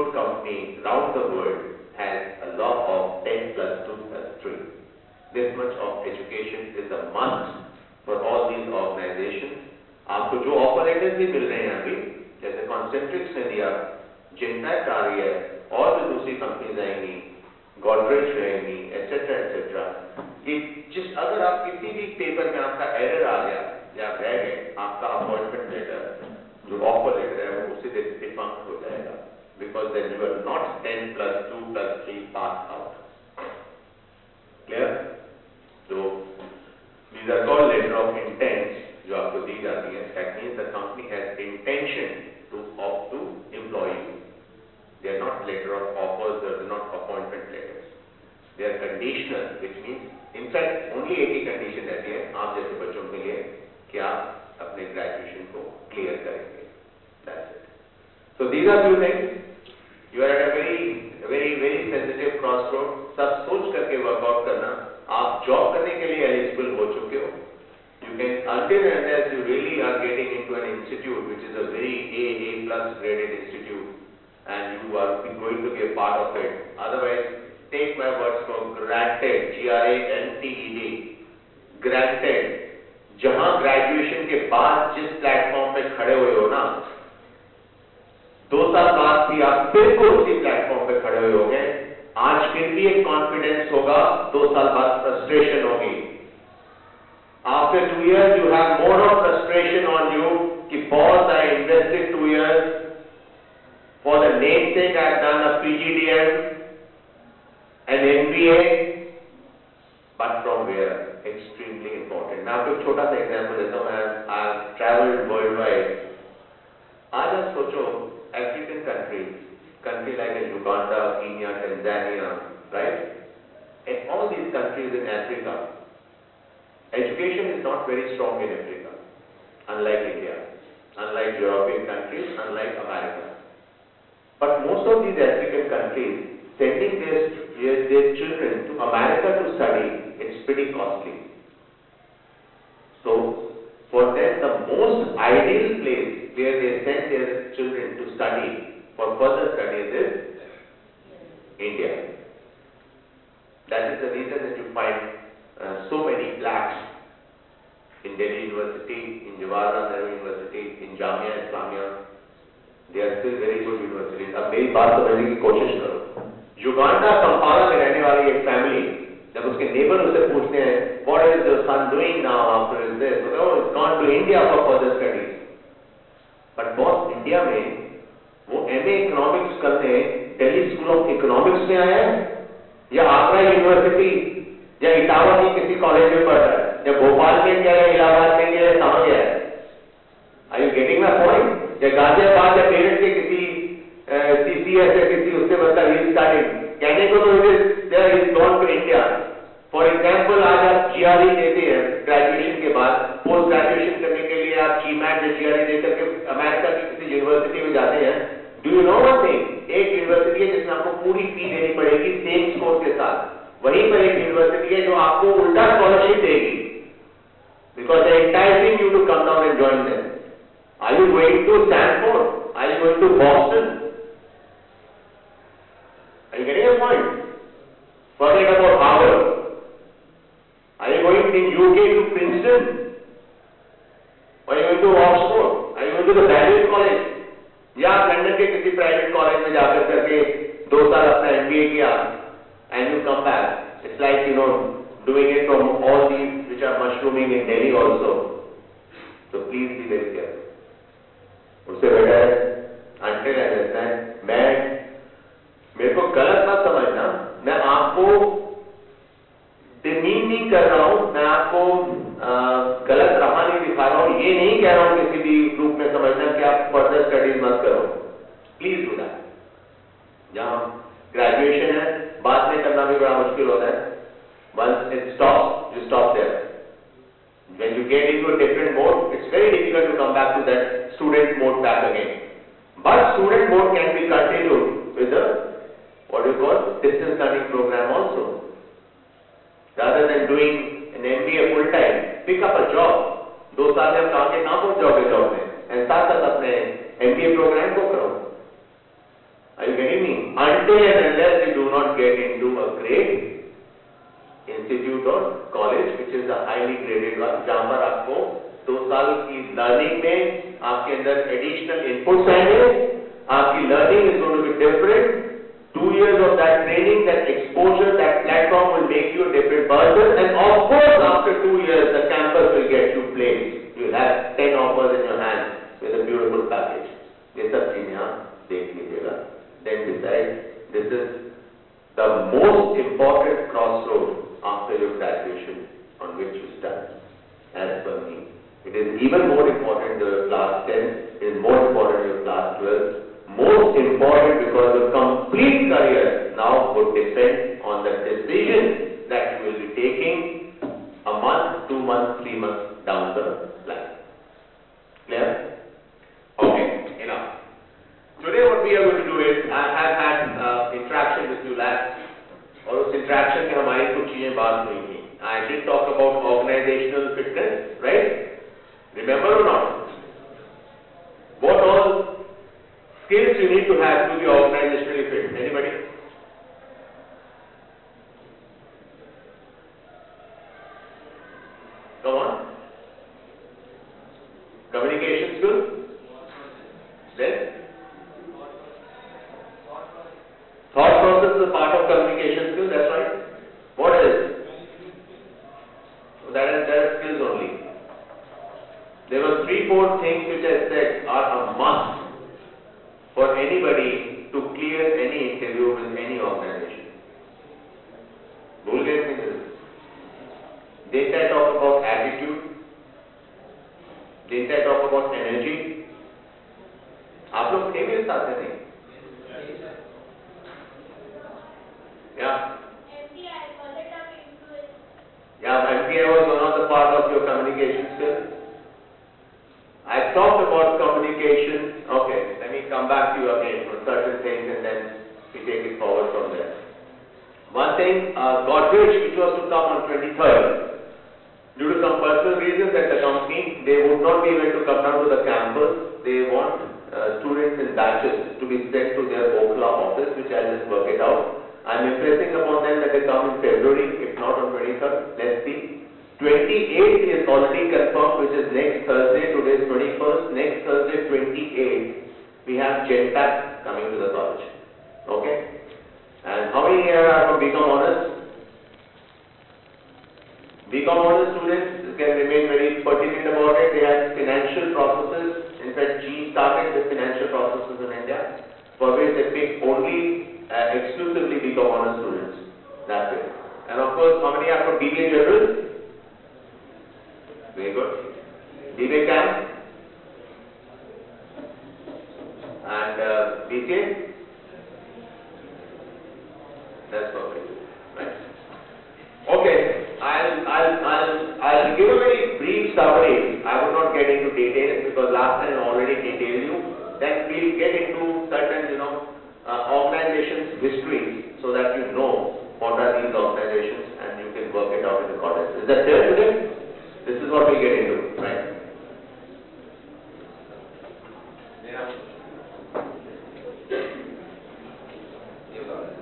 good company around the world has a law of 10 plus 2 plus 3. This much of education is a must for all these organizations. आपको जो offer letters भी मिल रहे हैं अभी, जैसे Concentrix ने दिया, जिनपैक्ट आ रही है, और भी दूसरी कंपनीज आएंगी, गॉडरेज रहेंगी, एटसेट्रा एटसेट्रा, कि जिस अगर आप किसी भी पेपर में आपका एरर आ गया या रह गए, आपका अपॉइंटमेंट लेटर जो ऑफर लेटर है वो उसी दिन डिफंक्ट हो जाएगा, because then you are not 10 plus 2 plus 3 pass out. Clear? तो these are called letter of intent जो आपको दी जाती है. That means the company has intention to employ you. They are not letter of offers, they are not appointment letters. They are conditional, which means in fact only एक ही condition रहती है आप जैसे बच्चों के लिए कि आप अपने ग्रेजुएशन को क्लियर करेंगे. That's it. So these are few things. You are at a very sensitive crossroad. सब सोच करके वर्कआउट करना. आप जॉब करने के लिए एलिजिबल हो चुके हो. You can, until and unless you really are getting into an institute which is a very A plus graded institute, and you are going to be a part of it. Otherwise, take my words for granted, GRANTED, granted. जहां graduation के बाद जिस platform पे खड़े हुए हो ना, 2 साल बाद भी आप बिल्कुल उसी प्लेटफॉर्म पे खड़े हुए होंगे. आज फिर भी एक कॉन्फिडेंस होगा, 2 साल बाद फ्रस्ट्रेशन होगी. After 2 years, you have more of frustration on you. कि boss, I invested 2 years. For the namesake, I have done a PGDM, an MBA. But from where? Extremely important. मैं आपको एक छोटा सा एग्जाम्पल देता हूँ. I have traveled worldwide. आज आप सोचो African country like Uganda, Kenya, Tanzania, right? In all these countries in Africa, education is not very strong in Africa, unlike India, unlike European countries, unlike America. But most of these African countries, sending their children to America to study, it's pretty costly. So, for them, the most ideal place where they send their children to study, for further studies is India. That is the reason that you find so many blacks in Delhi University, in Jawaharlal Nehru University, in Jamia Islamia. They are still very good universities. अब मेरी बात समझने की कोशिश करो. Uganda Kampala में रहने वाली एक फैमिली, जब उसके नेबर उसे पूछते हैं, What is your son doing now after this? Oh, he's gone to India for further studies. But boss, India में वो MA इकोनॉमिक्स करने दिल्ली स्कूल ऑफ इकोनॉमिक्स में आया है, या आगरा यूनिवर्सिटी या इटावा की किसी कॉलेज में पढ़ रहा है, या भोपाल में गया, इलाहाबाद में गया, कहाँ गया है? Are you getting my point? या गाजियाबाद या मेरठ के किसी CCS या किसी उससे मतलब ही स्टार्टिंग कहने को तो there is gone to India. For example, आज आप GRE देते हैं ग्रेजुएशन के बाद, पोस्ट ग्रेजुएशन करने के लिए आप GMAT या GRE देकर के अमेरिका की किसी यूनिवर्सिटी में जाते हैं. Do you know one thing? एक यूनिवर्सिटी है जिसमें आपको पूरी फी देनी पड़ेगी सेम स्कोर के साथ. वहीं पर एक यूनिवर्सिटी है जो आपको उल्टा स्कॉलरशिप देगी, because they are enticing you to come down and join them. Are you going to Stanford? Are you going to Boston? Are you getting a point? Forget about Harvard. Are you going in UK to Princeton? Or are you going to Oxford? Are you going to the Balliol College? या आप London के किसी private college में जाकर करके 2 साल अपना MBA किया, and you come back. It's like, you know, doing it from all these which are mushrooming in Delhi also. So please be very careful. उससे बेटा है until I understand, मेरे को गलत मत समझना, मैं आपको डिमीन नहीं कर रहा हूँ, मैं आपको गलत राह नहीं दिखा रहा हूँ, ये नहीं कह रहा हूँ किसी भी ग्रुप में समझना कि आप फर्दर स्टडीज मत करो. Please do that. जहाँ ग्रेजुएशन है बाद में करना भी बड़ा मुश्किल होता है. Once it stops, you stop there. When you get into a different mode, it's very difficult to come back to that student mode back again. But student mode can be continued with the what you call distance learning program also. Rather than doing an MBA full time, pick up a job. 2 साल में आप आगे कहाँ पहुँच जाओगे job में, and साथ साथ अपने MBA प्रोग्राम को करो. Are you getting me? Until and unless you do not get into a great institute or college, which is a highly graded one, जहाँ पर आपको 2 साल की लर्निंग में आपके अंदर एडिशनल इनपुट्स आएंगे, आपकी learning is going to be different. 2 years of that training, that exposure, that platform will make you a different person, and of course after 2 years the campus will get you placed. You will have 10 offers in your hand with a beautiful package. ये सब चीजें आप देख लीजिएगा. Then decide. This is the most important crossroad after your graduation on which you stand. As per me, it is even more important your class 10. It is more important your class 12. Most important because your complete career now would depend on the decision that you will be taking a month, 2 months, 3 months down the line. Clear? Okay, enough. Today what we are going to do is, I have had interaction with you lads, और उस interaction में हमारी कुछ चीजें बात हुई थी. I did talk about organizational fitness, right? Remember or not? What all skills you need to have to be organizationally fit? Anybody? Come on. Communication skills. Then? Thought process is a part of communication skills, that's right. What else? That is skills only. There were 3-4 things which I said are a must for anybody to clear any interview with any organization. भूल गए थे मुझे? Didn't I talk about attitude? Didn't I talk about energy? आप लोग थे मेरे साथ नहीं? Yeah. Yeah, MPI was one of the part of your communication skills. I talked about communication. Okay, let me come back to you again for certain things and then we take it forward from there. One thing, Godrej, which was to come on 23rd, due to some personal reasons at the company, they would not be able to come down to the campus. They want students in batches to be sent to their Okhla office, which I'll just work it out. I'm impressing upon them that they come in February, if not on 23rd. Let's see. 28th is already confirmed, which is next Thursday. Today is 21st. Next Thursday, 28th, we have GenPack coming to the college. Okay? And how many here are from BCom Honors? BCom Honors students can remain very pertinent about it. They have financial processes. In fact, G started with financial processes in India, for which they pick only exclusively BCom Honors students. That's it. And of course, how many are from BBA General? Very good. BBA Camp? And BCA? That's perfect. Right. Okay. I'll give a very brief summary. I will not get into details because last time I already detailed you. Then we'll get into certain, organizations' histories so that you know what are these organizations and you can work it out in accordance. Is that clear today? This is what we get into, right? Yeah. You got it.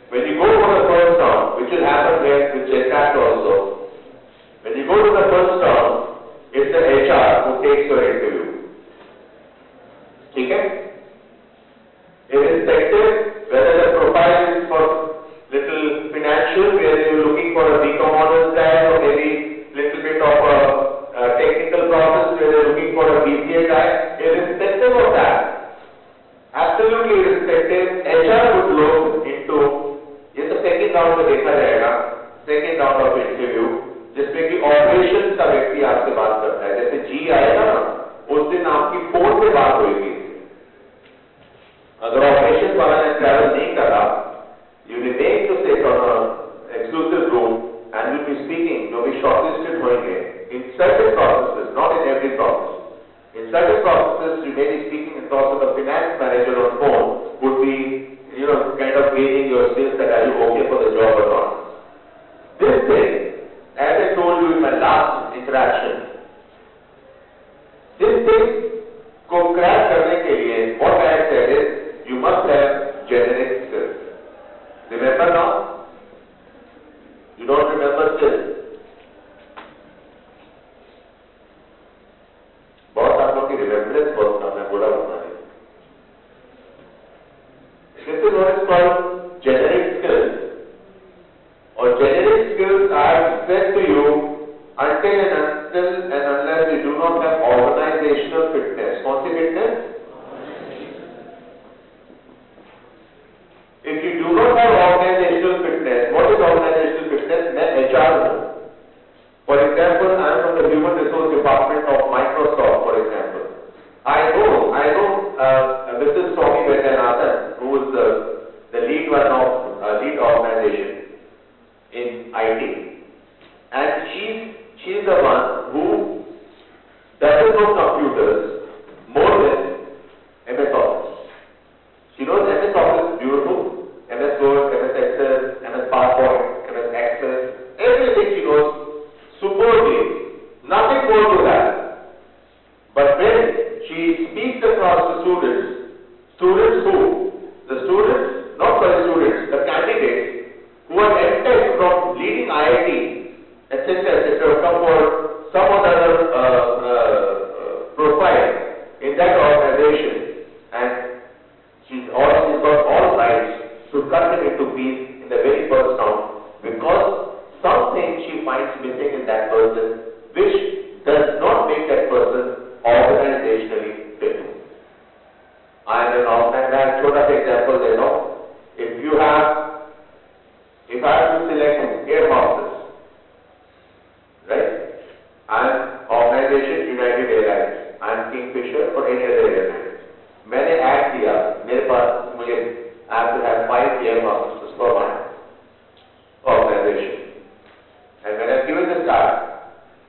When you go for the first round, which will happen financial, where you're looking for a BCom honors guy, or maybe little bit of a technical process, where you're looking for a BCA guy. Irrespective of that, absolutely irrespective, HR would look into, ये तो second round में देखा जाएगा, second round of interview, जिसमें कि operations का व्यक्ति आपसे बात करता है, जैसे G आएगा ना, उस दिन आपकी फोन पे बात होगी। अगर operations वाला ने travel नहीं करा, you remain to sit on a exclusive room and will be speaking, जो भी shortlisted होंगे, in certain processes, not in every process. In certain processes, you may be speaking in talks with the finance manager on phone, would be, kind of gauging your skills that are you okay for the job or not. This thing, as I told you in my last interaction, this thing को crack करने के लिए, what I said is, you must have generic skills. Remember now? You don't remember still? बहुत आप लोग की remembrance बहुत कम है, बोला बताने। This is what is called generic skills. Or generic skills are said to you until and unless you do not have organizational fitness. कौन सी fitness? If you do not have organizational fitness, what is organizational fitness? मैं HR हूँ. For example, I am from the Human Resource Department of Microsoft, for example. I know, Mrs. Swami Vaidyanathan, who is the lead lead organization in IT, and she's the one who doesn't know computers more than MS Office. She knows MS Office is beautiful, MS Word, MS Excel, MS PowerPoint, MS Access, everything she knows superbly, nothing more to that. But when she speaks across the students who? The candidates who are MTech from leading IIT, etc., come for some other profile in that organization, and she's got all rights to cut him into pieces in the very first round, because something she finds missing in that person, which does not make that person organizationally fit. I am an organizer. छोटा सा example दे दो. If I have to select air hostess, right? I am organization United Airlines. I am Kingfisher or any other airline. मैंने add दिया. मेरे पास मुझे I have to have 5 air hostesses for my organization. And when I've given the start,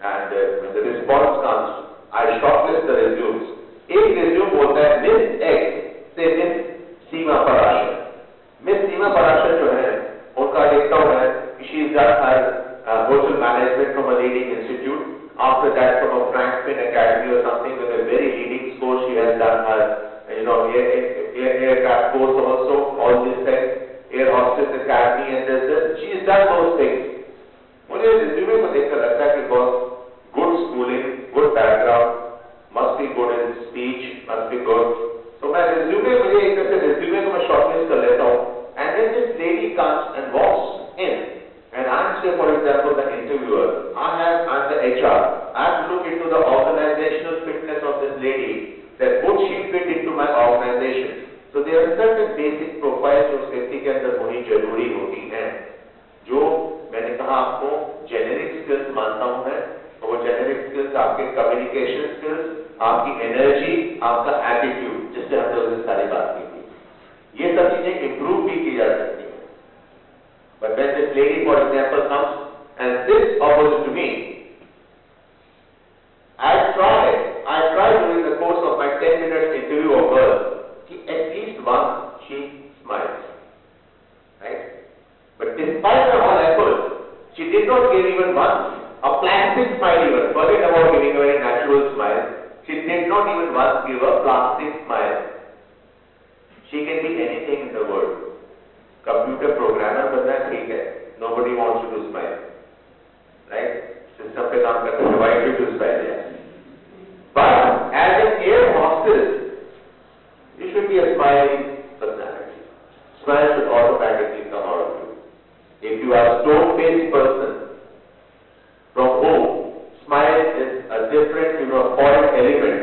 and when the response comes, I shortlist the resumes. एक resume बोलता है Miss X से Miss सीमा Parashar. Miss सीमा पराशर जो है, उनका देखता हूँ मैं, she's done her hotel management from a leading institute. After that, from a Franklin Academy or something with a very leading score, she has done her, aircraft course also, all these things, Air Hostess Academy, and she's done those things. मुझे resume को देखकर लगता है कि बहुत good schooling, good background, must be good in speech, must be good. So मैं resume मुझे एक तरह से रिज्यूमे को मैं shortlist कर लेता हूँ, and then this lady comes and walks in, and I'm say for example the interviewer, I'm the HR, I have to look into the organizational fitness of this lady, that would she fit into my organization. So there are certain basic profiles जो उस व्यक्ति के अंदर होनी जरूरी होती हैं, जो मैंने कहा आपको जेनेरिक स्किल्स मानता हूं मैं, तो वो जेनेरिक स्किल्स आपके कम्युनिकेशन स्किल्स, आपकी एनर्जी, आपका एटीट्यूड, जिससे हम लोग इस सारी बात की थी, ये सब चीजें इंप्रूव भी की जा सकती हैं. But when this lady, for example, comes and sits opposite to me, I try during the course of my 10-minute interview of her, at least once she smiles, right? But despite her all effort, she did not give even once a plastic smile even. Forget about giving a very natural smile. She did not even once give a plastic smile. She can be anything in the world. Computer programmer बनना ठीक है. Nobody wants you to smile, right? System पे काम करते हैं, why should you smile? Yeah. But as an air hostess, you should be a smiling personality. Smile should automatically come out of you. If you stone-faced person from whom smile is a different, foreign element,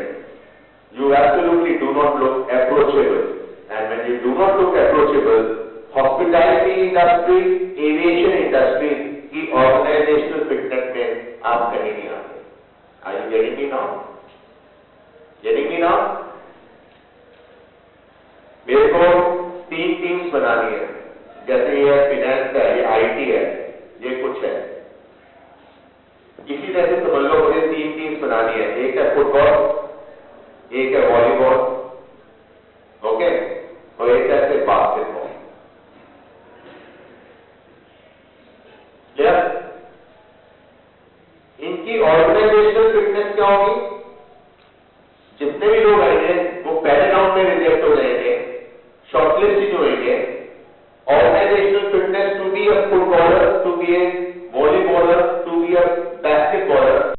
you absolutely do not look approachable. And when you do not look approachable, hospitality industry, aviation industry की organizational fitness में आप कहीं नहीं आते. Are you getting me now? Getting me now? मेरे को 3 teams बनानी है. जैसे ये फाइनेंस है, ये IT है, ये कुछ है. इसी तरह से समझ लो मुझे 3 टीम्स बनानी है. एक है फुटबॉल, एक है वॉलीबॉल, ओके, और एक है बास्केटबॉल. क्या इनकी ऑर्गेनाइजेशनल फिटनेस क्या होगी? जितने भी लोग आएंगे वो पहले राउंड में रिजेक्ट हो जाएंगे, शॉर्टलिस्ट ही होंगे. Organisational fitness to be a footballer, to be A